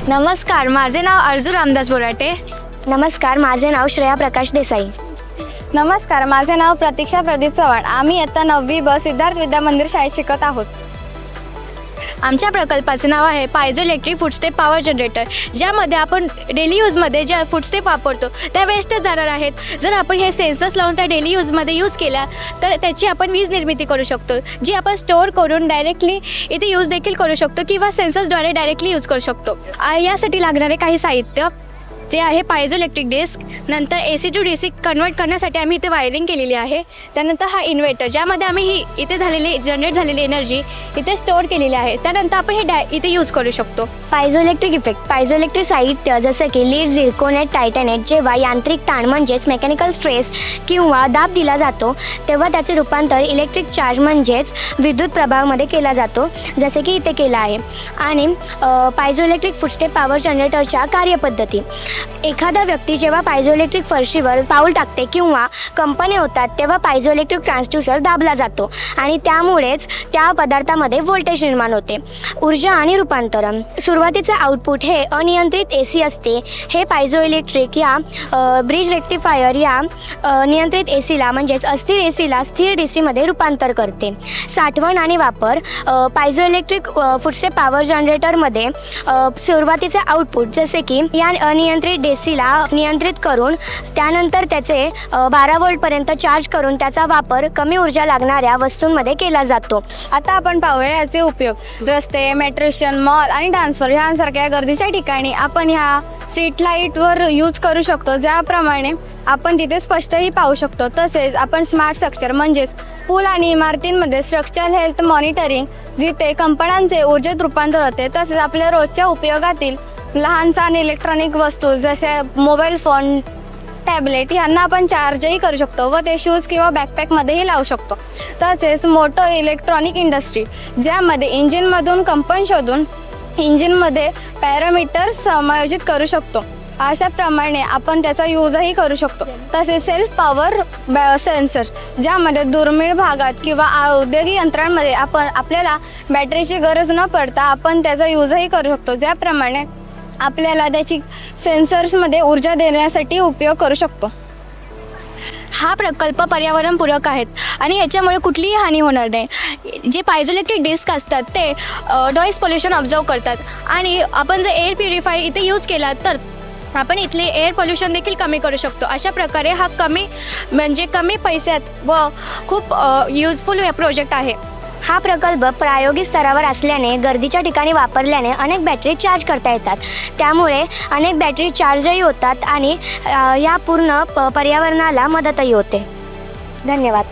नमस्कार, माझे नाव अर्जू रामदास बोराटे. नमस्कार, माझे नाव श्रेया प्रकाश देसाई. नमस्कार, माझे नाव प्रतीक्षा प्रदीप चव्हाण. आम्ही इयत्ता 9वी ब सिद्धार्थ विद्या मंदिर शाळेत शिकत आहोत. आमच्या प्रकल्पाचे नाव आहे piezo electric footstep power generator, ज्यामध्ये आपण डेली यूजमध्ये ज्या फुटस्टेप वापरतो त्या वेस्टच जाणार आहेत. जर आपण हे सेन्सर्स लावून त्या डेली यूजमध्ये यूज केल्या तर त्याची आपण वीज निर्मिती करू शकतो, जी आपण स्टोअर करून डायरेक्टली इथे यूज देखील करू शकतो किंवा सेन्सर्सद्वारे डायरेक्टली यूज करू शकतो. यासाठी लागणारे काही साहित्य जे आहे पायझो इलेक्ट्रिक डिस्क, नंतर AC टू DC कन्वर्ट करण्यासाठी आम्ही इथे वायरिंग केलेली आहे. त्यानंतर हा इन्व्हर्टर, ज्यामध्ये आम्ही ही इथे जनरेट झालेली एनर्जी इथे स्टोअर केलेली आहे. त्यानंतर आपण हे इथे यूज करू शकतो. Piezo electric effect. Piezo electric साहित्य जसं की लीड, झिर्कोनेट, टायटॅनेट जेव्हा यांत्रिक ताण म्हणजेच मेकॅनिकल स्ट्रेस किंवा दाब दिला जातो तेव्हा त्याचे रूपांतर इलेक्ट्रिक चार्ज म्हणजेच विद्युत प्रभावामध्ये केला जातो, जसे की इथे केला आहे. आणि पायझो इलेक्ट्रिक फुटस्टेप पॉवर जनरेटरच्या कार्यपद्धती. एखादा व्यक्ती जेव्हा पायझो इलेक्ट्रिक फरशीवर पाऊल टाकते किंवा कंपने होतात तेव्हा पायझो इलेक्ट्रिक ट्रान्सड्यूसर दाबला जातो आणि त्यामुळेच त्या पदार्थामध्ये व्होल्टेज निर्माण होते. ऊर्जा आणि रूपांतरण. सुरुवातीचे आउटपुट हे अनियंत्रित AC असते. हे पायझो इलेक्ट्रिक या ब्रिज रेक्टिफायर या नियंत्रित ACला म्हणजेच अस्थिर ACला स्थिर DCमध्ये रूपांतर करते. साठवण आणि वापर. पायझो इलेक्ट्रिक फुटस्टेप पॉवर जनरेटरमध्ये सुरुवातीचे आउटपुट जसे की या अनियंत्रित DCला नियंत्रित करून त्यानंतर त्याचे 12 व्होल्टपर्यंत चार्ज करून त्याचा वापर कमी ऊर्जा लागणाऱ्या वस्तूंमध्ये केला जातो. आता आपण पाहूया याचे उपयोग. रस्ते, मेट्रो स्टेशन, मॉल आणि ट्रान्सफर ह्यांसारख्या गर्दीच्या ठिकाणी आपण ह्या स्ट्रीट लाईटवर यूज करू शकतो, ज्याप्रमाणे आपण तिथे स्पष्टही पाहू शकतो. तसेच आपण स्मार्ट स्ट्रक्चर म्हणजेच पूल आणि इमारतींमध्ये स्ट्रक्चरल हेल्थ मॉनिटरिंग, जिथे कंपन्यांचे ऊर्जेत रूपांतर होते. तसेच आपल्या रोजच्या उपयोगातील लहान सहान इलेक्ट्रॉनिक वस्तू जसे मोबाईल फोन, टॅबलेट यांना आपण चार्जही करू शकतो व ते शूज किंवा बॅकपॅकमध्येही लावू शकतो. तसेच मोठं इलेक्ट्रॉनिक इंडस्ट्री, ज्यामध्ये इंजिनमधून कंपन शोधून इंजिनमध्ये पॅरामीटर समायोजित करू शकतो. अशाप्रमाणे आपण त्याचा यूजही करू शकतो. तसेच सेल्फ पॉवर सेन्सर, ज्यामध्ये दुर्मिळ भागात किंवा औद्योगिक यंत्रांमध्ये आपल्याला बॅटरीची गरज न पडता आपण त्याचा यूजही करू शकतो, ज्याप्रमाणे आपल्याला त्याची सेन्सर्समध्ये ऊर्जा देण्यासाठी उपयोग करू शकतो. हा प्रकल्प पर्यावरणपूरक आहेत आणि याच्यामुळे कुठलीही हानी होणार नाही. जे पायझो इलेक्ट्रिक डिस्क असतात ते नॉईज पोल्युशन ऑब्झर्व करतात आणि आपण जर एअर प्युरिफायर इथे यूज केला तर आपण इथले एअर पोल्युशन देखील कमी करू शकतो. अशा प्रकारे हा कमी पैशात व खूप युजफुल प्रोजेक्ट आहे. हा प्रकल्प प्रायोगिक स्तरावर असल्याने गर्दीच्या ठिकाणी वापरल्याने अनेक बॅटरी चार्ज करता येतात. त्यामुळे अनेक बॅटरी चार्जही होतात आणि या पूर्ण पर्यावरणाला मदतही होते. धन्यवाद.